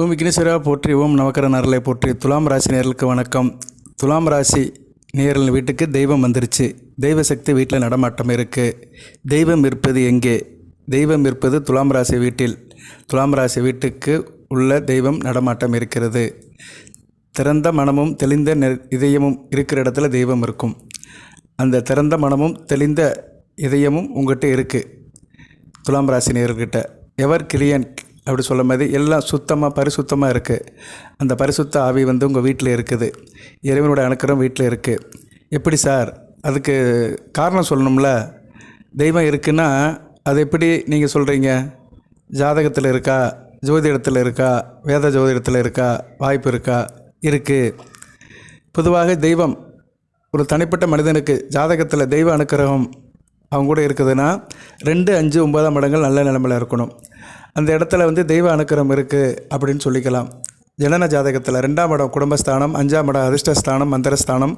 ஓம் விக்னேஸ்வரா போற்றி, ஓம் நவக்கர நரலை போற்றி. துலாம் ராசி நேர்களுக்கு வணக்கம். துலாம் ராசி நேரில் வீட்டுக்கு தெய்வம் வந்துருச்சு. தெய்வ சக்தி வீட்டில் நடமாட்டம் இருக்குது. தெய்வம் இருப்பது எங்கே? தெய்வம் இருப்பது துலாம் ராசி வீட்டில். துலாம் ராசி வீட்டுக்கு உள்ள தெய்வம் நடமாட்டம் இருக்கிறது. திறந்த மனமும் தெளிந்த இதயமும் இருக்கிற இடத்துல தெய்வம் இருக்கும். அந்த திறந்த மனமும் தெளிந்த இதயமும் உங்கள்கிட்ட இருக்குது. துலாம் ராசி நேர்கிட்ட எவர் கிளியன் அப்படி சொல்ல மாதிரி எல்லாம் சுத்தமாக பரிசுத்தமாக இருக்குது. அந்த பரிசுத்த ஆவி உங்கள் வீட்டில் இருக்குது. இறைவனோட அணுக்கரம் வீட்டில் இருக்குது. எப்படி சார்? அதுக்கு காரணம் சொல்லணும்ல. தெய்வம் இருக்குன்னா அது எப்படி நீங்கள் சொல்கிறீங்க? ஜாதகத்தில் இருக்கா? ஜோதிடத்தில் இருக்கா? வேத ஜோதிடத்தில் இருக்கா? வாய்ப்பு இருக்கா? இருக்குது. பொதுவாக தெய்வம் ஒரு தனிப்பட்ட மனிதனுக்கு ஜாதகத்தில் தெய்வ அனுக்கிரகம் அவங்க கூட இருக்குதுன்னா 2, 5, 9ஆம் இடங்கள் நல்ல நிலைமையில் இருக்கணும். அந்த இடத்துல தெய்வ அனுக்கிரகம் இருக்குது அப்படின்னு சொல்லிக்கலாம். ஜனன ஜாதகத்தில் 2ஆம் இடம் குடும்பஸ்தானம், 5ஆம் இடம் அதிர்ஷ்டஸ்தானம் மந்திரஸ்தானம்,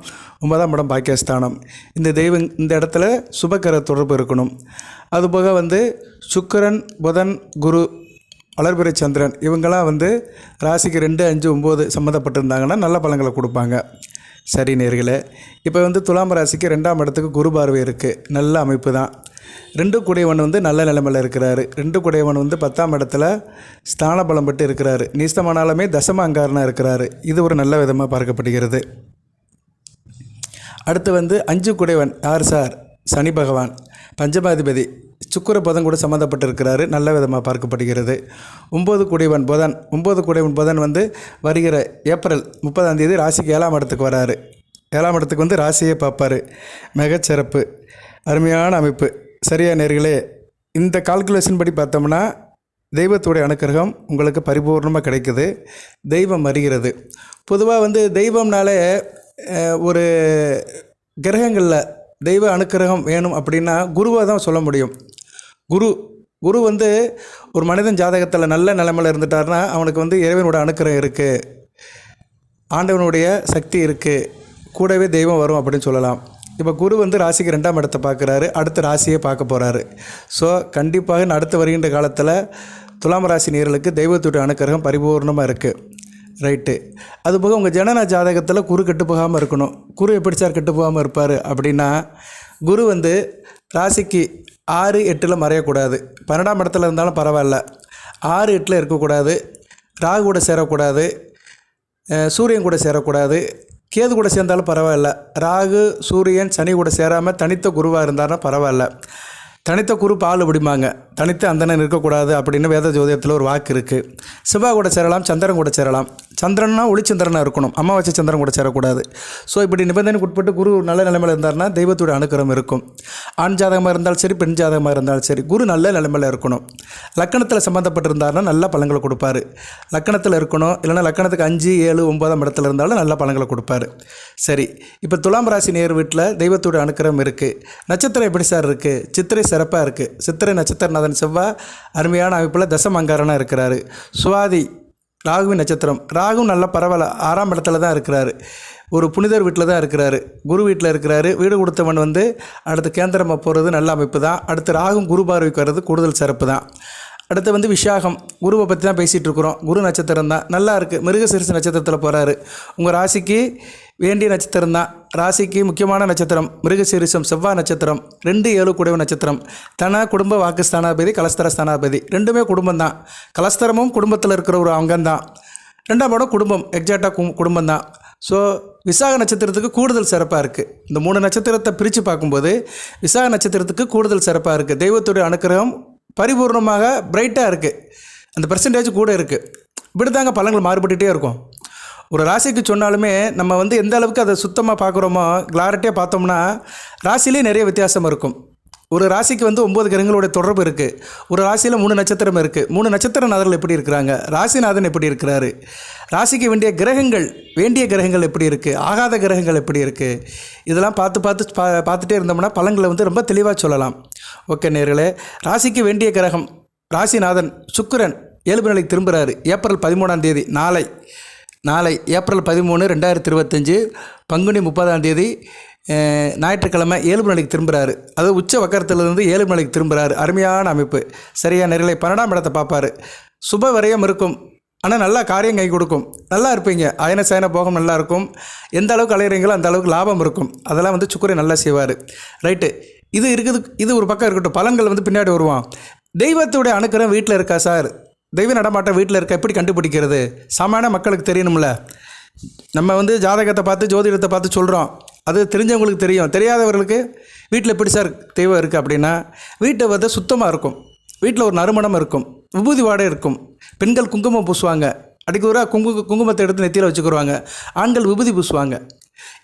9ஆம் இடம் பாக்கியஸ்தானம். இந்த இடத்துல சுபக்கர தொடர்பு இருக்கணும். அதுபோக சுக்கிரன், புதன், குரு, வளர்பிறை சந்திரன் இவங்களாம் ராசிக்கு 2, 5, 9 சம்மந்தப்பட்டிருந்தாங்கன்னா நல்ல பலன்களை கொடுப்பாங்க. சரி நேர்களே, இப்போ துலாம் ராசிக்கு 2ஆம் இடத்துக்கு குரு பார்வை இருக்குது. நல்ல அமைப்பு தான். 2 கூடையவன் நல்ல நிலைமையில் இருக்கிறாரு. 2 கூடையவன் 10ஆம் இடத்துல ஸ்தான பலம் பெற்று இருக்கிறாரு. நீஸ்தமானாலுமே தசம அங்காரனாக இருக்கிறாரு. இது ஒரு நல்ல விதமாக பார்க்கப்படுகிறது. அடுத்து 5 கூடையவன் யார் சார்? சனி பகவான், பஞ்சமாதிபதி. சுக்கிர புதன் கூட சம்மந்தப்பட்டிருக்கிறாரு. நல்ல விதமாக பார்க்கப்படுகிறது. 9 கூடையவன் புதன். 9 கூடையவன் புதன் வருகிற ஏப்ரல் 30ஆம் தேதி ராசிக்கு 7ஆம் இடத்துக்கு வராரு. 7ஆம் இடத்துக்கு ராசியை பார்ப்பார். மிகச்சிறப்பு, அருமையான அமைப்பு. சரியா நேர்களே? இந்த கால்குலேஷன் படி பார்த்தோம்னா தெய்வத்துடைய அனுக்கிரகம் உங்களுக்கு பரிபூர்ணமாக கிடைக்குது. தெய்வம் வருகிறது. பொதுவாக தெய்வம்னாலே ஒரு கிரகங்களில் தெய்வ அனுக்கிரகம் வேணும் அப்படின்னா குருவை தான் சொல்ல முடியும். குரு ஒரு மனிதன் ஜாதகத்தில் நல்ல நிலைமையில் இருந்துட்டார்னா அவனுக்கு இறைவனோட அனுக்கிரகம் இருக்குது, ஆண்டவனுடைய சக்தி இருக்குது, கூடவே தெய்வம் வரும் அப்படின்னு சொல்லலாம். இப்போ குரு ராசிக்கு 2ஆம் இடத்தை பார்க்குறாரு. அடுத்த ராசியை பார்க்க போகிறாரு. ஸோ கண்டிப்பாக அடுத்து வருகின்ற காலத்தில் துலாம் ராசி நேயர்களுக்கு தெய்வத்துடைய அனுக்கிரகம் பரிபூர்ணமாக இருக்குது. ரைட்டு. அதுபோக உங்கள் ஜனன ஜாதகத்தில் குரு கெட்டு போகாமல் இருக்கணும். குரு எப்படி சார் கெட்டு போகாமல் இருப்பார் அப்படின்னா, குரு ராசிக்கு 6, 8 மறையக்கூடாது. 12ஆம் இடத்துல இருந்தாலும் பரவாயில்ல. 6, 8 இருக்கக்கூடாது. ராகு கூட சேரக்கூடாது. சூரியன் கூட சேரக்கூடாது. கேது கூட சேர்ந்தாலும் பரவாயில்ல. ராகு, சூரியன், சனி கூட சேராமல் தனித்த குருவாக இருந்தார்னா பரவாயில்ல. தனித்த குரு பால் அப்படிம்பாங்க. தனித்த அந்தணன் இருக்கக்கூடாது அப்படின்னு வேத ஜோதிடத்தில் ஒரு வாக்கு இருக்குது. செவ்வாய் கூட சேரலாம், சந்திரன் கூட சேரலாம். சந்திரன்னா ஒளிச்சந்திரனாக இருக்கணும், அமாவாசை சந்திரன் கூட சேரக்கூடாது. ஸோ இப்படி நிபந்தனைக்கு உட்பட்டு குரு நல்ல நிலைமையில் இருந்தார்னா தெய்வத்தோட அனுக்கிரகம் இருக்கும். ஆண் ஜாதகமாக இருந்தாலும் சரி, பெண் ஜாதகமாக இருந்தாலும் சரி, குரு நல்ல நிலைமையில் இருக்கணும். லக்கணத்தில் சம்மந்தப்பட்டிருந்தாருன்னா நல்ல பலன்களை கொடுப்பாரு. லக்கணத்தில் இருக்கணும், இல்லைனா லக்கணத்துக்கு 5, 7, 9ஆம் இடத்துல இருந்தாலும் நல்ல பலன்களை கொடுப்பாரு. சரி, இப்போ துலாம் ராசி நேர் வீட்டில் தெய்வத்தோட அனுக்கிரகம் இருக்குது. நட்சத்திரம் எப்படி சார் இருக்குது? சித்திரை சிறப்பாக இருக்குது. சித்திரை நட்சத்திரநாதன் செவ்வாய் அருமையான அமைப்பில் தசமங்காரனாக இருக்கிறாரு. சுவாதி ராகுவின் நட்சத்திரம். ராகுவும் நல்லா பரவாயில்ல, 6ஆம் இடத்துல தான் இருக்கிறாரு. ஒரு புனிதர் வீட்டில் தான் இருக்கிறாரு. குரு வீட்டில் இருக்கிறாரு. வீடு கொடுத்தவன் அடுத்து கேந்திரமாக போகிறது நல்ல அமைப்பு தான். அடுத்து ராகும் குரு பார்வைக்கு வர்றது கூடுதல் சிறப்பு தான். அடுத்து விசாகம். குருவை பற்றி தான் பேசிகிட்டு இருக்கிறோம். குரு நட்சத்திரம் தான் நல்லா இருக்குது. மிருகசீரிஷ நட்சத்திரத்தில் போகிறாரு. உங்கள் ராசிக்கு வேண்டிய நட்சத்திரம் தான். ராசிக்கு முக்கியமான நட்சத்திரம் மிருகசீரிஷம், செவ்வாய் நட்சத்திரம். 2, 7 கூடிய நட்சத்திரம். தன குடும்ப வாக்கு ஸ்தானாபதி, கலஸ்தர ஸ்தானாபதி. ரெண்டுமே குடும்பம் தான். கலஸ்தரமும் குடும்பத்தில் இருக்கிற ஒரு அங்கம்தான். 2ஆம் இடம் குடும்பம், எக்ஸாக்டாக குடும்பம் தான். ஸோ விசாக நட்சத்திரத்துக்கு கூடுதல் சிறப்பாக இருக்குது. இந்த 3 நட்சத்திரத்தை பிரித்து பார்க்கும்போது விசாக நட்சத்திரத்துக்கு கூடுதல் சிறப்பாக இருக்குது. தெய்வத்துடைய அனுக்கிரகம் பரிபூர்ணமாக பிரைட்டாக இருக்குது. அந்த பெர்சன்டேஜ் கூட இருக்குது. இப்படி தாங்க பலன்கள் மாறுபட்டுகிட்டே இருக்கும். ஒரு ராசிக்கு சொன்னாலுமே நம்ம எந்த அளவுக்கு அதை சுத்தமாக பார்க்குறோமோ, கிளாரிட்டியாக பார்த்தோம்னா ராசிலே நிறைய வித்தியாசம் இருக்கும். ஒரு ராசிக்கு 9 கிரகங்களுடைய தொடர்பு இருக்குது. ஒரு ராசியில் 3 நட்சத்திரம் இருக்குது. 3 நட்சத்திரநாதர்கள் எப்படி இருக்கிறாங்க? ராசிநாதன் எப்படி இருக்கிறாரு? ராசிக்கு வேண்டிய கிரகங்கள் எப்படி இருக்குது? ஆகாத கிரகங்கள் எப்படி இருக்குது? இதெல்லாம் பார்த்துட்டே இருந்தோம்னா பலன்களை ரொம்ப தெளிவாக சொல்லலாம். ஓகே நேர்களே, ராசிக்கு வேண்டிய கிரகம் ராசிநாதன் சுக்கிரன் இயல்பு நிலைக்கு திரும்புகிறாரு. ஏப்ரல் 13ஆம் தேதி நாளை ஏப்ரல் 13, 2025 பங்குனி 30ஆம் தேதி ஞாயிற்றுக்கிழமை இயல்பு நிலைக்கு திரும்புகிறாரு. அது உச்ச வக்கரத்திலிருந்து இயல்பு நிலைக்கு திரும்புகிறாரு. அருமையான அமைப்பு. சரியா நேர்களே? 12ஆம் இடத்தை பார்ப்பார். சுப விரயம் இருக்கும். ஆனால் நல்லா காரியம் கை கொடுக்கும், நல்லா இருப்பீங்க. அயன சயன போகம் நல்லா இருக்கும். எந்த அளவுக்கு அலையிறீங்களோ அந்த அளவுக்கு லாபம் இருக்கும். அதெல்லாம் வந்து சுக்கிரே நல்லா செய்வார். ரைட்டு, இது இருக்குது. இது ஒரு பக்கம் இருக்கட்டும். பலன்கள் வந்து பின்னாடி வருவான். தெய்வத்துடைய அணுக்கரம் வீட்டில் இருக்கா சார், தெய்வ நடமாட்டம் வீட்டில் இருக்கா, எப்படி கண்டுபிடிக்கிறது? சாமானிய மக்களுக்கு தெரியணும்ல. நம்ம வந்து ஜாதகத்தை பார்த்து ஜோதிடத்தை பார்த்து சொல்கிறோம், அது தெரிஞ்சவங்களுக்கு தெரியும். தெரியாதவர்களுக்கு வீட்டில் எப்படி சார் தெய்வம் இருக்குது அப்படின்னா, வீட்டை வந்து சுத்தமாக இருக்கும், வீட்டில் ஒரு நறுமணம் இருக்கும், விபூதி வாடை இருக்கும். பெண்கள் குங்குமம் பூசுவாங்க, அடிக்கு ஒரு குங்குமத்தை எடுத்து நெத்தியில் வச்சுக்கிடுவாங்க. ஆண்கள் விபூதி பூசுவாங்க.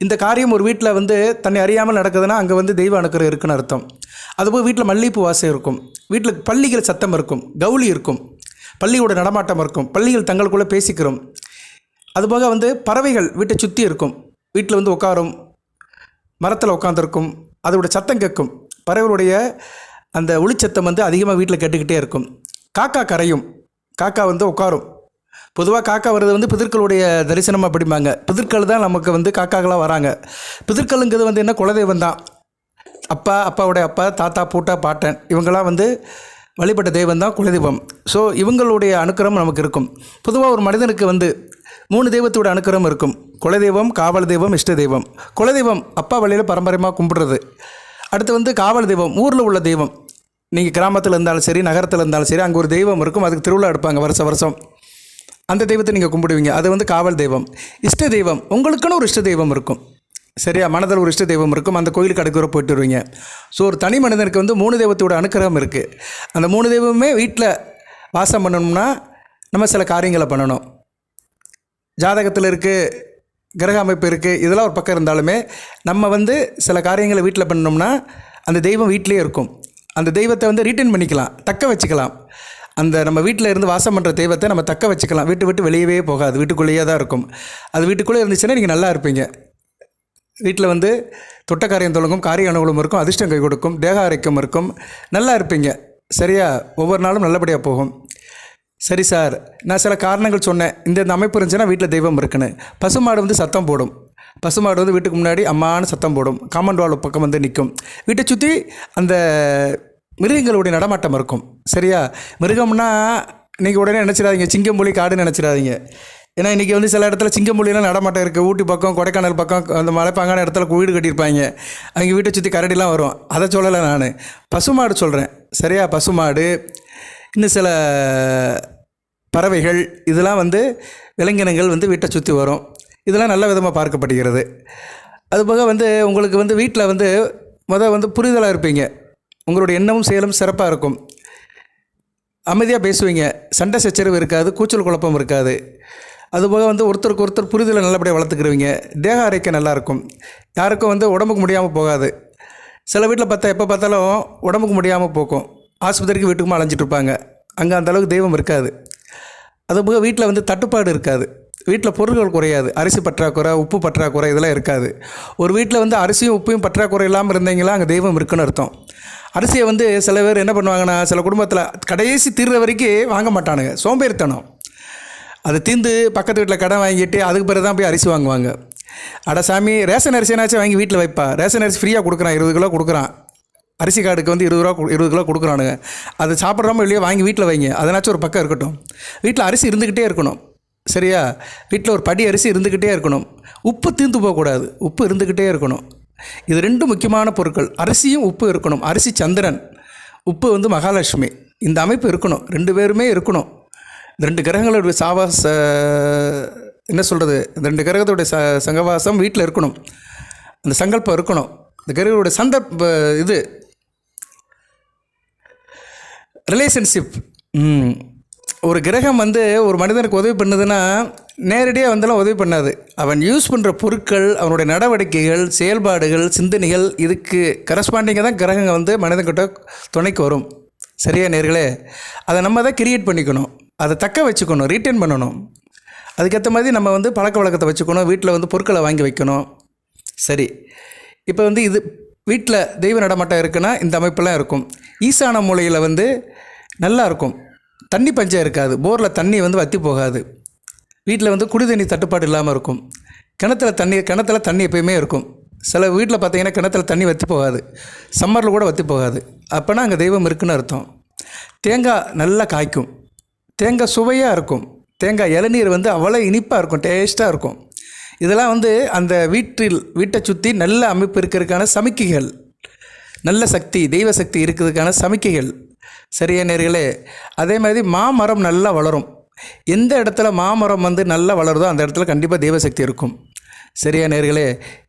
இந்த காரியம் ஒரு வீட்டில் வந்து தன்னை அறியாமல் நடக்குதுன்னா அங்கே வந்து தெய்வ அணுக்கரம் இருக்குன்னு அர்த்தம். அதுபோல் வீட்டில் மல்லிகைப்பூ வாசம் இருக்கும், வீட்டில் பள்ளிகள் சத்தம் இருக்கும், கவுளி இருக்கும், பள்ளியோட நடமாட்டம் இருக்கும், பள்ளிகள் தங்களுக்குள்ளே பேசிக்கிறோம். அதுபோக வந்து பறவைகள் வீட்டை சுற்றி இருக்கும், வீட்டில் வந்து உட்காரும், மரத்தில் உட்காந்துருக்கும், அதோட சத்தம் கேட்கும். பறவைகளுடைய அந்த ஒளிச்சத்தம் வந்து அதிகமாக வீட்டில் கேட்டுக்கிட்டே இருக்கும். காக்கா கரையும், காக்கா வந்து உட்காரும். பொதுவாக காக்கா வர்றது வந்து பிதர்களுடைய தரிசனம் அப்படிம்பாங்க. பிதர்கள் தான் நமக்கு வந்து காக்காக்களாக வராங்க. பிதர்களுங்கிறது வந்து என்ன, குலதெய்வம் தான். அப்பா, அப்பாவுடைய அப்பா, தாத்தா, பூட்டா, பாட்டன், இவங்களாம் வந்து வழிபட்ட தெய்வம் தான் குலதெய்வம். ஸோ இவங்களுடைய அனுக்கிரகம் நமக்கு இருக்கும். பொதுவாக ஒரு மனிதனுக்கு வந்து 3 தெய்வத்தோட அனுக்கிரகம் இருக்கும். குலதெய்வம், காவல் தெய்வம், இஷ்ட தெய்வம். குலதெய்வம் அப்பா வழியில் பரம்பரையாக கும்பிடுறது. அடுத்து வந்து காவல் தெய்வம், ஊரில் உள்ள தெய்வம். நீங்கள் கிராமத்தில் இருந்தாலும் சரி, நகரத்தில் இருந்தாலும் சரி, அங்கே ஒரு தெய்வம் இருக்கும், அதுக்கு திருவிழா எடுப்பாங்க வருஷம். அந்த தெய்வத்தை நீங்கள் கும்பிடுவீங்க, அது வந்து காவல் தெய்வம். இஷ்ட தெய்வம், உங்களுக்குன்னு ஒரு இஷ்ட தெய்வம் இருக்கும், சரியா? மனதில் ஒரு இஷ்ட தெய்வம் இருக்கும், அந்த கோயிலுக்கு அடுக்க போயிட்டு வருவீங்க. ஸோ ஒரு தனி மனிதனுக்கு வந்து 3 தெய்வத்தோட அனுக்கிரகம் இருக்குது. அந்த 3 தெய்வமே வீட்டில் வாசம் பண்ணணும்னா நம்ம சில காரியங்களை பண்ணணும். ஜாதகத்தில் இருக்குது, கிரக அமைப்பு இருக்குது, இதெல்லாம் ஒரு பக்கம் இருந்தாலுமே நம்ம வந்து சில காரியங்களை வீட்டில் பண்ணோம்னா அந்த தெய்வம் வீட்டிலே இருக்கும். அந்த தெய்வத்தை வந்து ரீட்டைன் பண்ணிக்கலாம், தக்க வச்சுக்கலாம். அந்த நம்ம வீட்டில் இருந்து வாசம் பண்ணுற தெய்வத்தை நம்ம தக்க வச்சுக்கலாம். விட்டு வெளியவே போகாது, வீட்டுக்குள்ளேயே தான் இருக்கும். அது வீட்டுக்குள்ளே இருந்துச்சுன்னா நீங்கள் நல்லா இருப்பீங்க. வீட்டில் வந்து தொட்ட காரியம் தொடங்கும், காரிய அனுகூலம் இருக்கும், அதிர்ஷ்டம் கை கொடுக்கும், தேக ஆரோக்கியம் இருக்கும், நல்லா இருப்பீங்க. சரியா? ஒவ்வொரு நாளும் நல்லபடியாக போகும். சரி சார், நான் சில காரணங்கள் சொன்னேன். இந்த அமைப்பு இருந்துச்சுன்னா வீட்டில் தெய்வம் இருக்குன்னு. பசுமாடு வந்து சத்தம் போடும். பசுமாடு வந்து வீட்டுக்கு முன்னாடி அம்மானு சத்தம் போடும், காம்பவுண்ட் வால் பக்கம் வந்து நிற்கும். வீட்டை சுற்றி அந்த மிருகங்களுடைய நடமாட்டம் இருக்கும். சரியா? மிருகம்னா நீங்கள் உடனே நினச்சிடாதீங்க சிங்கம்புலி காடுன்னு நினச்சிடாதீங்க. ஏன்னா இன்றைக்கி வந்து சில இடத்துல சிங்கம்புலியெல்லாம் நடமாட்டம் இருக்குது. ஊட்டி பக்கம், கொடைக்கானல் பக்கம், அந்த மலைப்பாங்கான இடத்துல வீடு கட்டியிருப்பாங்க, அவங்க வீட்டை சுற்றி கரடிலாம் வரும். அதை சொல்லலை நான், பசுமாடு சொல்கிறேன். சரியா? பசுமாடு, இன்னும் சில பறவைகள், இதெல்லாம் வந்து விலங்கினங்கள் வந்து வீட்டை சுற்றி வரும். இதெல்லாம் நல்ல விதமாக பார்க்கப்படுகிறது. அதுபோக வந்து உங்களுக்கு வந்து வீட்டில் வந்து வந்து புரிதலாக இருப்பீங்க. உங்களுடைய எண்ணமும் செயலும் சிறப்பாக இருக்கும். அமைதியாக பேசுவீங்க, சண்டை சச்சரவு இருக்காது, கூச்சல் குழப்பம் இருக்காது. அதுபோக வந்து ஒருத்தருக்கு ஒருத்தர் புரிதலை நல்லபடியாக வளர்த்துக்கிறவங்க. தேக ஆரோக்கியம் நல்லாயிருக்கும். யாருக்கும் வந்து உடம்புக்கு முடியாமல் போகாது. சில வீட்டில் பார்த்தா எப்போ பார்த்தாலும் உடம்புக்கு முடியாமல் போக்கும், ஆஸ்பத்திரிக்கு வீட்டுக்குமா அலைஞ்சிட்டு இருப்பாங்க. அங்கே அந்த அளவுக்கு தெய்வம் இருக்காது. அதுபோக வீட்டில் வந்து தட்டுப்பாடு இருக்காது. வீட்டில் பொருட்கள் குறையாது. அரிசி பற்றாக்குறை, உப்பு பற்றாக்குறை, இதெல்லாம் இருக்காது. ஒரு வீட்டில் வந்து அரிசியும் உப்பையும் பற்றாக்குறை இல்லாமல் இருந்தீங்களா அங்கே தெய்வம் இருக்குன்னு அர்த்தம். அரிசியை வந்து சில பேர் என்ன பண்ணுவாங்கன்னா, சில குடும்பத்தில் கடைசி தீர்ற வரைக்கும் வாங்க மாட்டானுங்க, சோம்பேறித்தனம். அது தீர்ந்து பக்கத்து வீட்டில் கடன் வாங்கிட்டு அதுக்கு பிறகு தான் போய் அரிசி வாங்குவாங்க. அட சாமி, ரேஷன் அரிசினாச்சும் வாங்கி வீட்டில் வைப்பா. ரேஷன் அரிசி ஃப்ரீயாக கொடுக்குறான், 20 கிலோ கொடுக்குறான். அரிசி கார்டுக்கு வந்து 20 கிலோ கொடுக்குறானுங்க. அதை சாப்பிட்றாம வெளியே வாங்கி வீட்டில் வைங்க, அதனாச்சும் ஒரு பக்கம் இருக்கட்டும். வீட்டில் அரிசி இருந்துக்கிட்டே இருக்கணும். சரியா? வீட்டில் ஒரு படி அரிசி இருந்துக்கிட்டே இருக்கணும். உப்பு தீர்ந்து போகக்கூடாது, உப்பு இருந்துக்கிட்டே இருக்கணும். இது 2 முக்கியமான பொருட்கள். அரிசியும் உப்பு இருக்கணும். அரிசி சந்திரன், உப்பு வந்து மகாலட்சுமி. இந்த அமைப்பு இருக்கணும், 2 பேருமே இருக்கணும். 2 கிரகங்களுடைய என்ன சொல்கிறது, 2 கிரகத்துடைய சங்கவாசம் வீட்டில் இருக்கணும். அந்த சங்கல்பம் இருக்கணும். இந்த கிரகங்களுடைய இது ரிலேஷன்ஷிப். ஒரு கிரகம் வந்து ஒரு மனிதனுக்கு உதவி பண்ணுதுன்னா நேரடியாக வந்தாலும் உதவி பண்ணாது. அவன் யூஸ் பண்ணுற பொருட்கள், அவனுடைய நடவடிக்கைகள், செயல்பாடுகள், சிந்தனைகள், இதுக்கு கரஸ்பாண்டிங்காக தான் கிரகங்கள் வந்து மனிதன்கிட்ட துணைக்கு வரும். சரியா நேர்களே? அதை நம்ம தான் கிரியேட் பண்ணிக்கணும், அதை தக்க வச்சுக்கணும், ரீட்டைன் பண்ணணும். அதுக்கேற்ற மாதிரி நம்ம வந்து பழக்க வழக்கத்தை வச்சுக்கணும். வீட்டில் வந்து பொருட்களை வாங்கி வைக்கணும். சரி, இப்போ வந்து இது வீட்டில் தெய்வ நடமாட்டம் இருக்குன்னா இந்த அமைப்பெல்லாம் இருக்கும். ஈசான மூலையில் வந்து நல்லா இருக்கும், தண்ணி பஞ்சம் இருக்காது, போரில் தண்ணி வந்து வற்றி போகாது. வீட்டில் வந்து குடி தண்ணி தட்டுப்பாடு இல்லாமல் இருக்கும். கிணத்துல தண்ணி எப்பயுமே இருக்கும். சில வீட்டில் பார்த்தீங்கன்னா கிணத்துல தண்ணி வற்றி போகாது, சம்மரில் கூட வற்றி போகாது. அப்போனா அங்கே தெய்வம் இருக்குன்னு அர்த்தம். தேங்காய் நல்லா காய்க்கும், தேங்காய் சுவையாக இருக்கும், தேங்காய் இளநீர் வந்து அவ்வளோ இனிப்பாக இருக்கும், டேஸ்ட்டாக இருக்கும். இதெல்லாம் வந்து அந்த வீட்டை சுற்றி நல்ல அமைப்பு இருக்கிறதுக்கான சமிக்கைகள், நல்ல சக்தி, தெய்வ சக்தி இருக்கிறதுக்கான சமிக்கைகள். சரியா நேர்களே? அதே மாதிரி மாமரம் நல்லா வளரும். எந்த இடத்துல மாமரம் வந்து நல்லா வளருதோ அந்த இடத்துல கண்டிப்பாக தெய்வசக்தி இருக்கும். சரியா நேர்களே?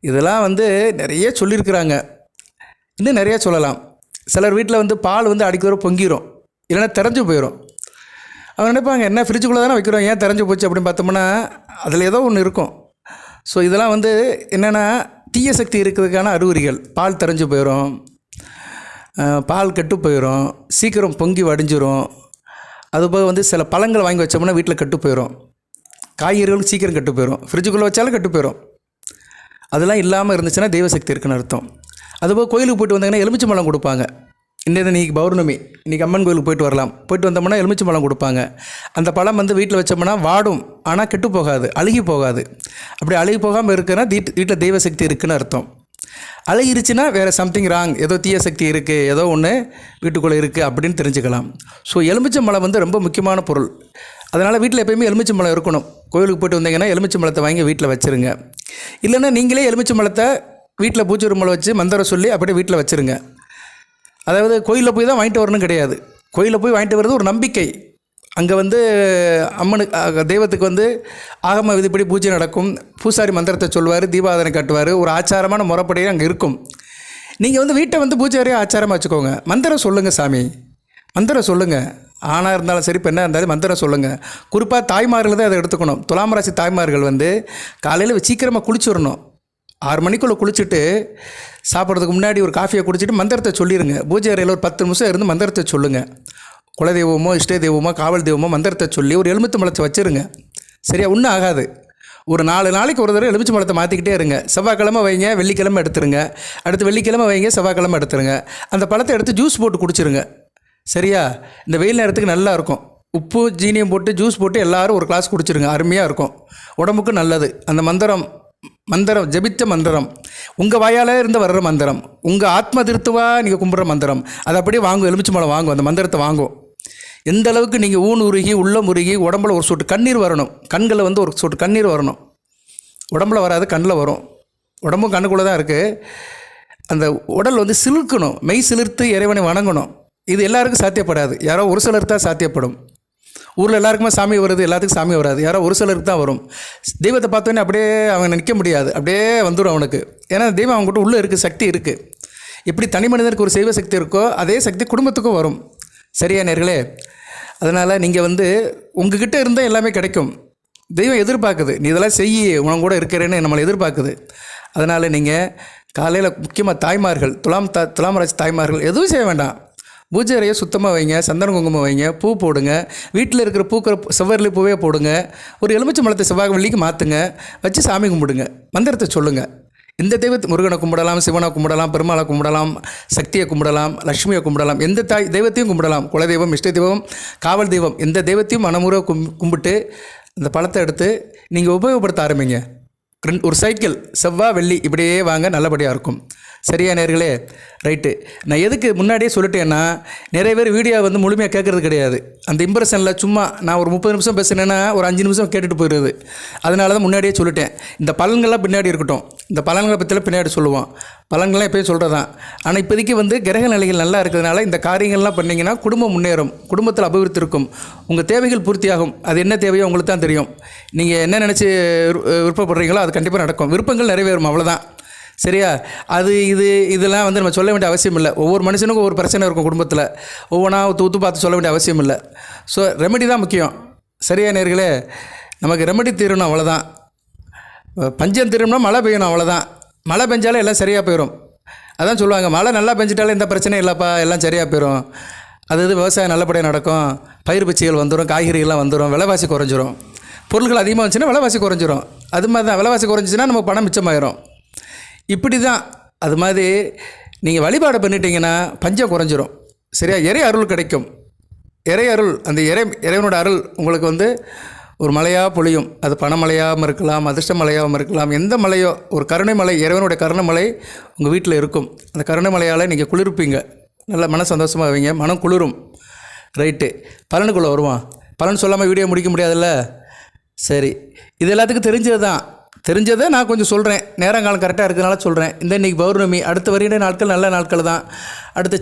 இதெல்லாம் வந்து நிறைய சொல்லியிருக்கிறாங்க, இன்னும் நிறையா சொல்லலாம். சிலர் வீட்டில் வந்து பால் வந்து அடிக்க வர பொங்கிடும், இல்லைன்னா திறஞ்சு போயிடும். அவங்க நினைப்பாங்க, என்ன ஃப்ரிட்ஜுக்குள்ளே தானே வைக்கிறோம், ஏன் திறஞ்சு போச்சு அப்படின்னு பார்த்தோம்னா அதில் ஏதோ ஒன்று இருக்கும். ஸோ இதெல்லாம் வந்து என்னென்னா தீய சக்தி இருக்கிறதுக்கான அறிகுறிகள். பால் திறஞ்சு போயிடும், பால் கெட்டு போயிடும், சீக்கிரம் பொங்கி வடிஞ்சிரும். அதுபோக வந்து சில பழங்கள் வாங்கி வச்சோம்னா வீட்டில் கெட்டு போயிடும், காய்கறிகளும் சீக்கிரம் கெட்டு போயிடும், ஃப்ரிட்ஜுக்குள்ளே வச்சாலும் கெட்டு போயிடும். அதெல்லாம் இல்லாமல் இருந்துச்சுன்னா தெய்வசக்தி இருக்குன்னு அர்த்தம். அதுபோக கோயிலுக்கு போய்ட்டு வந்தாங்கன்னா எலுமிச்சை பழம் கொடுப்பாங்க. இன்றைக்கி பௌர்ணமி, இன்றைக்கி அம்மன் கோயிலுக்கு போய்ட்டு வரலாம், போய்ட்டு வந்தோம்னா எலுமிச்சை பழம் கொடுப்பாங்க. அந்த பழம் வந்து வீட்டில் வச்சோம்னா வாடும், ஆனால் கெட்டு போகாது, அழுகி போகாது. அப்படி அழுகி போகாமல் இருக்குன்னா வீட்டில் தெய்வசக்தி இருக்குதுன்னு அர்த்தம். அழுகிருச்சுன்னா வேறு சம்திங் ராங், ஏதோ தீய சக்தி இருக்குது, ஏதோ ஒன்று வீட்டுக்குள்ளே இருக்குது அப்படின்னு தெரிஞ்சுக்கலாம். ஸோ எலுமிச்சம்பழம் வந்து ரொம்ப முக்கியமான பொருள். அதனால் வீட்டில் எப்போயுமே எலுமிச்சம்பழம் இருக்கணும். கோயிலுக்கு போய்ட்டு வந்தீங்கன்னா எலுமிச்சம்பழத்தை வாங்கி வீட்டில் வச்சுருங்க. இல்லைன்னா நீங்களே எலுமிச்சம்பழத்தை வீட்டில் பூச்சி ரூமில் வச்சு மந்திரம் சொல்லி அப்படியே வீட்டில் வச்சுருங்க. அதாவது கோயிலில் போய் தான் வாங்கிட்டு வரணும் கிடையாது. கோயிலில் போய் வாங்கிட்டு வர்றது ஒரு நம்பிக்கை. அங்கே வந்து அம்மனுக்கு, தெய்வத்துக்கு வந்து ஆகம விதிப்படி பூஜை நடக்கும், பூசாரி மந்திரத்தை சொல்வார், தீபாராதனை காட்டுவார், ஒரு ஆச்சாரமான முறைப்படியே அங்கே இருக்கும். நீங்கள் வந்து வீட்டை வந்து பூஜாரியாக ஆச்சாரமாக வச்சுக்கோங்க. மந்திரம் சொல்லுங்கள் சாமி, மந்திரம் சொல்லுங்கள். ஆணாக இருந்தாலும் சரி, பெண்ணாக இருந்தாலும் மந்திரம் சொல்லுங்கள். குறிப்பாக தாய்மார்கள் தான் அதை எடுத்துக்கணும். துலாம் ராசி தாய்மார்கள் வந்து காலையில் சீக்கிரமாக குளிச்சுடணும். 6 மணிக்குள்ளே குளிச்சுட்டு சாப்பிட்றதுக்கு முன்னாடி ஒரு காஃபியை குடிச்சிட்டு மந்திரத்தை சொல்லிடுங்க. பூஜை அறையில் ஒரு 10 நிமிஷம் இருந்து மந்திரத்தை சொல்லுங்கள். குலதெய்வமோ இஷ்ட தெய்வமோ காவல் தெய்வமோ மந்திரத்தை சொல்லி ஒரு எலுமிச்சை பழத்தை வச்சுருங்க. சரியா? ஒன்றும் ஆகாது. ஒரு 4 நாளைக்கு ஒரு தடவை எலுமிச்சை பழத்தை மாற்றிக்கிட்டே இருங்க. செவ்வாய்க்கிழமை வைங்க, வெள்ளிக்கிழமை எடுத்துருங்க. அடுத்து வெள்ளிக்கிழமை வைங்க, செவ்வாய்க்கிழமை எடுத்துருங்க. அந்த பழத்தை எடுத்து ஜூஸ் போட்டு குடிச்சிருங்க. சரியா? இந்த வெயில் நேரத்துக்கு நல்லா இருக்கும். உப்பு ஜீனியம் போட்டு ஜூஸ் போட்டு எல்லோரும் ஒரு கிளாஸ் குடிச்சிருங்க. அருமையாக இருக்கும், உடம்புக்கு நல்லது. அந்த மந்திரம் ஜபித்த மந்திரம், உங்கள் வாயால் இருந்து வர்ற மந்திரம், உங்கள் ஆத்ம திருத்துவாக நீங்கள் கும்பிட்ற மந்திரம். அது அப்படியே வாங்கும், எலுமிச்சம்பழம் வாங்கும், அந்த மந்திரத்தை வாங்கும். எந்த அளவுக்கு நீங்கள் ஊன் உருகி உள்ளம் உருகி உடம்புல ஒரு சொட்டு கண்ணீர் வரணும். கண்களில் வந்து ஒரு சொட்டு கண்ணீர் வரணும். உடம்புல வராது, கண்ணில் வரும். உடம்பும் கண்ணுக்குள்ளே தான் இருக்குது. அந்த உடல் வந்து சிலிர்க்கணும், மெய் சிலிர்த்து இறைவனை வணங்கணும். இது எல்லாருக்கும் சாத்தியப்படாது, யாரோ ஒரு சிலருக்கு தான் சாத்தியப்படும். ஊரில் எல்லாருக்குமே சாமி வருது, எல்லாத்துக்கும் சாமி வராது, யாரோ ஒரு சிலருக்கு தான் வரும். தெய்வத்தை பார்த்தோன்னே அப்படியே அவன் நிற்க முடியாது, அப்படியே வந்துடும் அவனுக்கு. ஏன்னா தெய்வம் அவங்ககிட்ட உள்ளே இருக்குது, சக்தி இருக்குது. எப்படி தனி மனிதனுக்கு ஒரு செய்வ சக்தி இருக்கோ அதே சக்தி குடும்பத்துக்கும் வரும். சரியா நேர்களே? அதனால் நீங்கள் வந்து உங்ககிட்ட இருந்தால் எல்லாமே கிடைக்கும். தெய்வம் எதிர்பார்க்குது, நீ இதெல்லாம் செய்யி, உனக்கு கூட இருக்கிறேன்னு நம்மளை எதிர்பார்க்குது. அதனால் நீங்கள் காலையில் முக்கியமாக தாய்மார்கள், துலாம் ராசி தாய்மார்கள் எதுவும் செய்ய வேண்டாம். பூஜை அறையை சுத்தமாக வைங்க, சந்தன குங்குமம் வைங்க, பூ போடுங்க. வீட்டில் இருக்கிற பூக்கிற செவ்வரளி பூவே போடுங்க. ஒரு எலுமிச்சை பழத்தை செவ்வாய் வெள்ளிக்கு மாற்றுங்க, வச்சு சாமி கும்பிடுங்க, மந்திரத்தை சொல்லுங்கள். இந்த தெய்வத்தை முருகனை கும்பிடலாம், சிவனை கும்பிடலாம், பெருமாளை கும்பிடலாம், சக்தியை கும்பிடலாம், லட்சுமியை கும்பிடலாம், எந்த தெய்வத்தையும் கும்பிடலாம். குலதெய்வம், இஷ்ட தெய்வம், காவல் தெய்வம், எந்த தெய்வத்தையும் மனமுறை கும்பிட்டு அந்த பழத்தை எடுத்து நீங்கள் உபயோகப்படுத்த ஆரம்பிங்க. ஒரு சைக்கிள் செவ்வாய் வெள்ளி இப்படியே வாங்க, நல்லபடியாக இருக்கும். சரியா நேர்களே? ரைட்டு. நான் எதுக்கு முன்னாடியே சொல்லிட்டேன்னா, நிறைய பேர் வீடியோ வந்து முழுமையாக கேட்குறது கிடையாது. அந்த இம்ப்ரெஷனில் சும்மா நான் ஒரு 30 நிமிஷம் பேசுனேன்னா ஒரு 5 நிமிஷம் கேட்டுட்டு போயிடுது. அதனால தான் முன்னாடியே சொல்லிட்டேன். இந்த பலன்கள்லாம் பின்னாடி இருக்கட்டும், இந்த பலன்களை பற்றிலாம் பின்னாடி சொல்லுவோம். பலன்கள்லாம் எப்போயும் சொல்கிறதான். ஆனால் இப்போதைக்கு வந்து கிரக நிலைகள் நல்லா இருக்கிறதுனால இந்த காரியங்கள்லாம் பண்ணிங்கன்னா குடும்பம் முன்னேறும், குடும்பத்தில் அபிவிருத்தி இருக்கும், உங்கள் தேவைகள் பூர்த்தியாகும். அது என்ன தேவையோ உங்களுக்கு தான் தெரியும். நீங்கள் என்ன நினச்சி விருப்பப்படுறீங்களோ அது கண்டிப்பாக நடக்கும். விருப்பங்கள் நிறைவேறும், அவ்வளோதான். சரியா? இதெல்லாம் வந்து நம்ம சொல்ல வேண்டிய அவசியம் இல்லை. ஒவ்வொரு மனுஷனுக்கும் ஒவ்வொரு பிரச்சனை இருக்கும் குடும்பத்தில். ஒவ்வொன்றா ஊற்று பார்த்து சொல்ல வேண்டிய அவசியம் இல்லை. ஸோ ரெமெடி தான் முக்கியம். சரியா நேர்களே? நமக்கு ரெமெடி தீரணும், அவ்வளோதான். பஞ்சம் தீரணும்னா மழை பெய்யணும், அவ்வளோதான். மழை பெஞ்சாலே எல்லாம் சரியாக போயிடும். அதான் சொல்லுவாங்க, மழை நல்லா பெஞ்சிட்டாலே எந்த பிரச்சனையும் இல்லைப்பா, எல்லாம் சரியாக போயிடும். அது விவசாயம் நல்லபடியாக நடக்கும், பயிர் பச்சிகள் வந்துடும், காய்கறிகள்லாம் வந்துடும், விலைவாசி குறைஞ்சிரும். பொருட்கள் அதிகமாக வந்துச்சுன்னா விலைவாசி குறைஞ்சிரும். அது மாதிரி தான், விலைவாசி குறைஞ்சிச்சின்னா நமக்கு பணம் மிச்சமாயிரும். இப்படி தான். அது மாதிரி நீங்கள் வழிபாடு பண்ணிட்டீங்கன்னா பஞ்சம் குறைஞ்சிரும். சரியா? இறை அருள் கிடைக்கும். இறை அருள், அந்த இறைவனோட அருள் உங்களுக்கு வந்து ஒரு மலையாக பொழியும். அது பணமழையாகவும் இருக்கலாம், அதிர்ஷ்ட மலையாகவும் இருக்கலாம், எந்த மலையோ ஒரு கருணை மலை, இறைவனுடைய கருணை மலை உங்கள் வீட்டில் இருக்கும். அந்த கருணை மலையால் நீங்கள் குளிர்ப்பீங்க, நல்ல மன சந்தோஷமாக வைங்க, மனம் குளிரும். ரைட்டு. பலனுக்குள்ளே வருவான். பலன் சொல்லாமல் வீடியோ முடிக்க முடியாதுல்ல. சரி, இது எல்லாத்துக்கும் தெரிஞ்சதை நான் கொஞ்சம் சொல்கிறேன். நேரங்காலம் கரெக்டாக இருக்கிறதுனால சொல்கிறேன். இன்றைக்கி பௌர்ணமி, அடுத்து வருகிற நாட்கள் நல்ல நாட்கள் தான். அடுத்து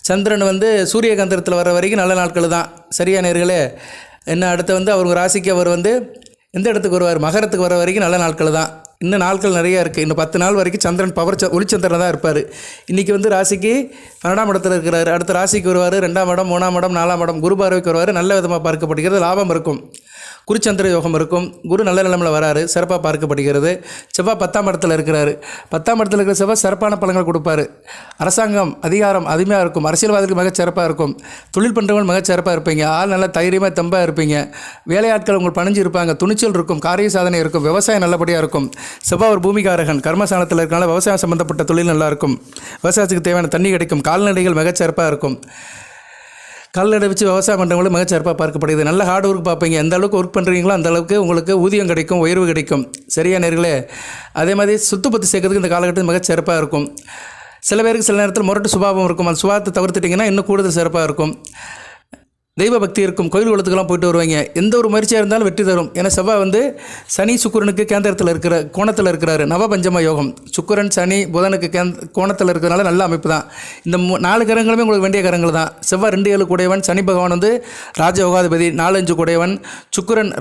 சந்திரன் வந்து சூரியகாந்தத்தில் வர வரைக்கும் நல்ல நாட்கள் தான். சரியா நேர்களே? என்ன அடுத்து அவங்க ராசிக்கு அவர் எந்த இடத்துக்கு வருவார்? மகரத்துக்கு வர வரைக்கும் நல்ல நாட்கள் தான். இன்னும் நாட்கள் நிறையா இருக்குது. இன்னும் 10 நாள் வரைக்கும் சந்திரன் ஒளிச்சந்திரன் தான் இருப்பார். இன்றைக்கி ராசிக்கு 12ஆம் இடத்துல இருக்கிறார். அடுத்த ராசிக்கு வருவார். 2ஆம் இடம், 3ஆம் இடம், 4ஆம் இடம், குரு பார்வைக்கு வருவார். நல்ல விதமாக பார்க்கப்படுகிறது. லாபம் இருக்கும். குருச்சந்திர யோகம் இருக்கும். குரு நல்ல நிலைமையில் வராரு, சிறப்பாக பார்க்கப்படுகிறது. செவ்வாய் 10ஆம் இடத்துல இருக்கிறாரு. 10ஆம் இடத்துல இருக்கிற செவ்வாய் சிறப்பான பலன்கள் கொடுப்பார். அரசாங்கம் அதிகாரம் அதிகமாக இருக்கும். அரசியல்வாதிகளுக்கு மிகச்சிறப்பாக இருக்கும். தொழில் பண்ணுறவங்க மிகச்சிறப்பாக இருப்பீங்க. ஆள் நல்லா தைரியமாக தெம்பாக இருப்பீங்க. வேலையாட்கள் உங்களுக்கு பணிஞ்சு இருப்பாங்க. துணிச்சல் இருக்கும். காரிய சாதனை இருக்கும். விவசாயம் நல்லபடியாக இருக்கும். செவ்வாய் ஒரு பூமிகாரகன், கர்மஸ்தானத்தில் இருக்கனால விவசாயம் சம்மந்தப்பட்ட தொழில் நல்லாயிருக்கும். விவசாயத்துக்கு தேவையான தண்ணி கிடைக்கும். கால்நடைகள் மிகச்சிறப்பாக இருக்கும். கால்நடை வச்சு விவசாயம் பண்ணுறவங்களும் மிகச்சிறப்பாக பார்க்கப்படுகிறது. நல்ல ஹார்ட் ஒர்க் பார்ப்பீங்க. எந்த அளவுக்கு ஒர்க் பண்ணுறீங்களோ அந்த அளவுக்கு உங்களுக்கு ஊதியம் கிடைக்கும், உயர்வு கிடைக்கும். சரியா நேர்களே? அதே மாதிரி சொத்து பற்றி சேர்க்கறதுக்கு இந்த காலகட்டத்தில் மிகச்சிறப்பாக இருக்கும். சில பேருக்கு சில நேரத்தில் முரட்டு சுபாவம் இருக்கும். அந்த சுபாவத்தை தவிர்த்துட்டிங்கன்னா இன்னும் கூடுதல் சிறப்பாக இருக்கும். தெய்வ பக்தி இருக்கும். கோயில் குளத்துக்கெல்லாம் போயிட்டு வருவாங்க. எந்த ஒரு முயற்சியாக இருந்தாலும் வெற்றி தரும். ஏன்னா செவ்வாய் சனி சுக்கிரனுக்கு கேந்திரத்தில் கோணத்தில் இருக்கிறாரு. நவபஞ்சம யோகம். சுக்கிரன் சனி புதனுக்கு கோணத்தில் இருக்கிறதுனால நல்ல அமைப்பு தான். இந்த 4 கிரகங்களுமே உங்களுக்கு வேண்டிய கிரகங்கள் தான். செவ்வாய் 2-7 கூடையவன். சனி பகவான் ராஜயோகாதிபதி. 4-5 கூடையவன். சுக்கிரன்